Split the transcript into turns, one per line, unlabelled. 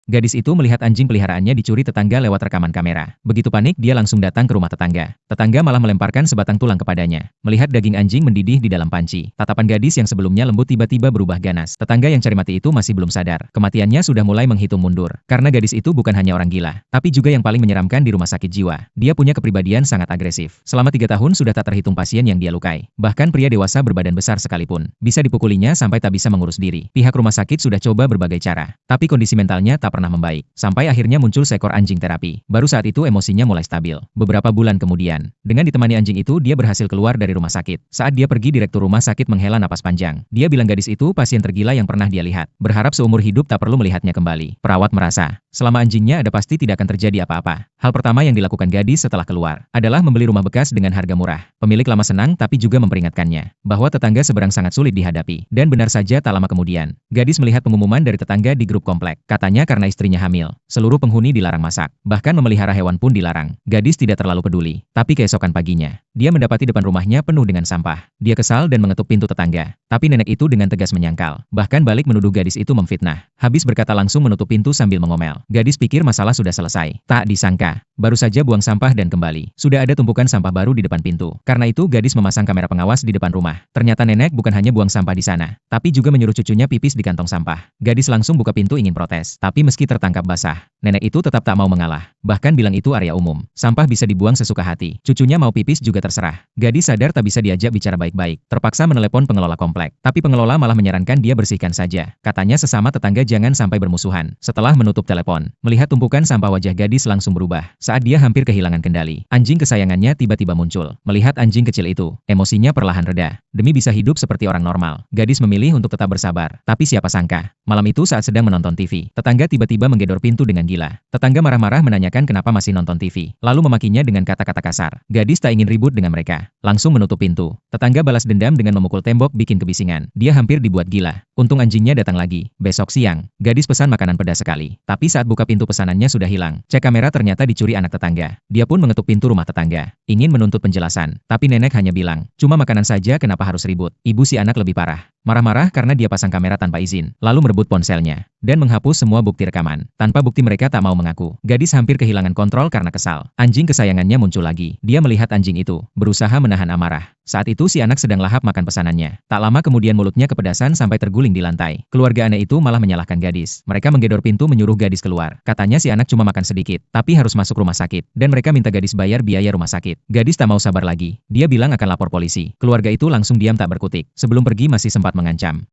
Gadis itu melihat anjing peliharaannya dicuri tetangga lewat rekaman kamera. Begitu panik, dia langsung datang ke rumah tetangga. Tetangga malah melemparkan sebatang tulang kepadanya. Melihat daging anjing mendidih di dalam panci, tatapan gadis yang sebelumnya lembut tiba-tiba berubah ganas. Tetangga yang cari mati itu masih belum sadar. Kematiannya sudah mulai menghitung mundur. Karena gadis itu bukan hanya orang gila, tapi juga yang paling menyeramkan di rumah sakit jiwa. Dia punya kepribadian sangat agresif. Selama 3 tahun sudah tak terhitung pasien yang dia lukai. Bahkan pria dewasa berbadan besar sekalipun bisa dipukulinya sampai tak bisa mengurus diri. Pihak rumah sakit sudah coba berbagai cara, tapi kondisi mentalnya tak pernah membaik. Sampai akhirnya muncul seekor anjing terapi. Baru saat itu emosinya mulai stabil. Beberapa bulan kemudian, dengan ditemani anjing itu dia berhasil keluar dari rumah sakit. Saat dia pergi, direktur rumah sakit menghela napas panjang. Dia bilang gadis itu pasien tergila yang pernah dia lihat. Berharap seumur hidup tak perlu melihatnya kembali. Perawat merasa, selama anjingnya ada pasti tidak akan terjadi apa-apa. Hal pertama yang dilakukan gadis setelah keluar adalah membeli rumah bekas dengan harga murah. Pemilik lama senang tapi juga memperingatkannya bahwa tetangga seberang sangat sulit dihadapi. Dan benar saja, tak lama kemudian, gadis melihat pengumuman dari tetangga di grup komplek. Katanya karena istrinya hamil, seluruh penghuni dilarang masak. Bahkan memelihara hewan pun dilarang. Gadis tidak terlalu peduli. Tapi keesokan paginya, dia mendapati depan rumahnya penuh dengan sampah. Dia kesal dan mengetuk pintu tetangga. Tapi nenek itu dengan tegas menyangkal. Bahkan balik menuduh gadis itu memfitnah. Habis berkata langsung menutup pintu sambil mengomel. Gadis pikir masalah sudah selesai. Tak disangka, baru saja buang sampah dan kembali, sudah ada tumpukan sampah baru di depan pintu. Karena itu gadis memasang kamera pengawas di depan rumah. Ternyata nenek bukan hanya buang sampah di sana, tapi juga menyuruh cucunya pipis di kantong sampah. Gadis langsung buka pintu ingin protes. Tapi meski tertangkap basah, nenek itu tetap tak mau mengalah. Bahkan bilang itu area umum. Sampah bisa dibuang sesuka hati. Cucunya mau pipis juga terserah. Gadis sadar tak bisa diajak bicara baik-baik. Terpaksa menelepon pengelola komplek. Tapi pengelola malah menyarankan dia bersihkan saja. Katanya sesama tetangga jangan sampai bermusuhan. Setelah menutup telepon, melihat tumpukan sampah, wajah gadis langsung berubah. Saat dia hampir kehilangan kendali, anjing kesayangannya tiba-tiba muncul. Melihat anjing kecil itu, emosinya perlahan reda. Demi bisa hidup seperti orang normal, gadis memilih untuk tetap bersabar. Tapi siapa sangka, malam itu saat sedang menonton TV, tetangga tiba-tiba menggedor pintu dengan gila. Tetangga marah-marah menanyakan kenapa masih nonton TV, lalu memakinya dengan kata-kata kasar. Gadis tak ingin ribut dengan mereka, langsung menutup pintu. Tetangga balas dendam dengan memukul tembok bikin kebisingan. Dia hampir dibuat gila. Untung anjingnya datang lagi. Besok siang, gadis pesan makanan pedas sekali. Tapi saat buka pintu pesanannya sudah hilang. Cek kamera ternyata dicuri anak tetangga. Dia pun mengetuk pintu rumah tetangga, ingin menuntut penjelasan. Tapi nenek hanya bilang, cuma makanan saja kenapa harus ribut. Ibu si anak lebih parah. Marah-marah karena dia pasang kamera tanpa izin, lalu merebut ponselnya dan menghapus semua bukti rekaman. Tanpa bukti mereka tak mau mengaku. Gadis hampir kehilangan kontrol karena kesal. Anjing kesayangannya muncul lagi. Dia melihat anjing itu, berusaha menahan amarah. Saat itu si anak sedang lahap makan pesanannya. Tak lama kemudian mulutnya kepedasan sampai terguling di lantai. Keluarga aneh itu malah menyalahkan gadis. Mereka menggedor pintu menyuruh gadis keluar. Katanya si anak cuma makan sedikit, tapi harus masuk rumah sakit. Dan mereka minta gadis bayar biaya rumah sakit. Gadis tak mau sabar lagi. Dia bilang akan lapor polisi. Keluarga itu langsung diam tak berkutik. Sebelum pergi masih sempat mengancam,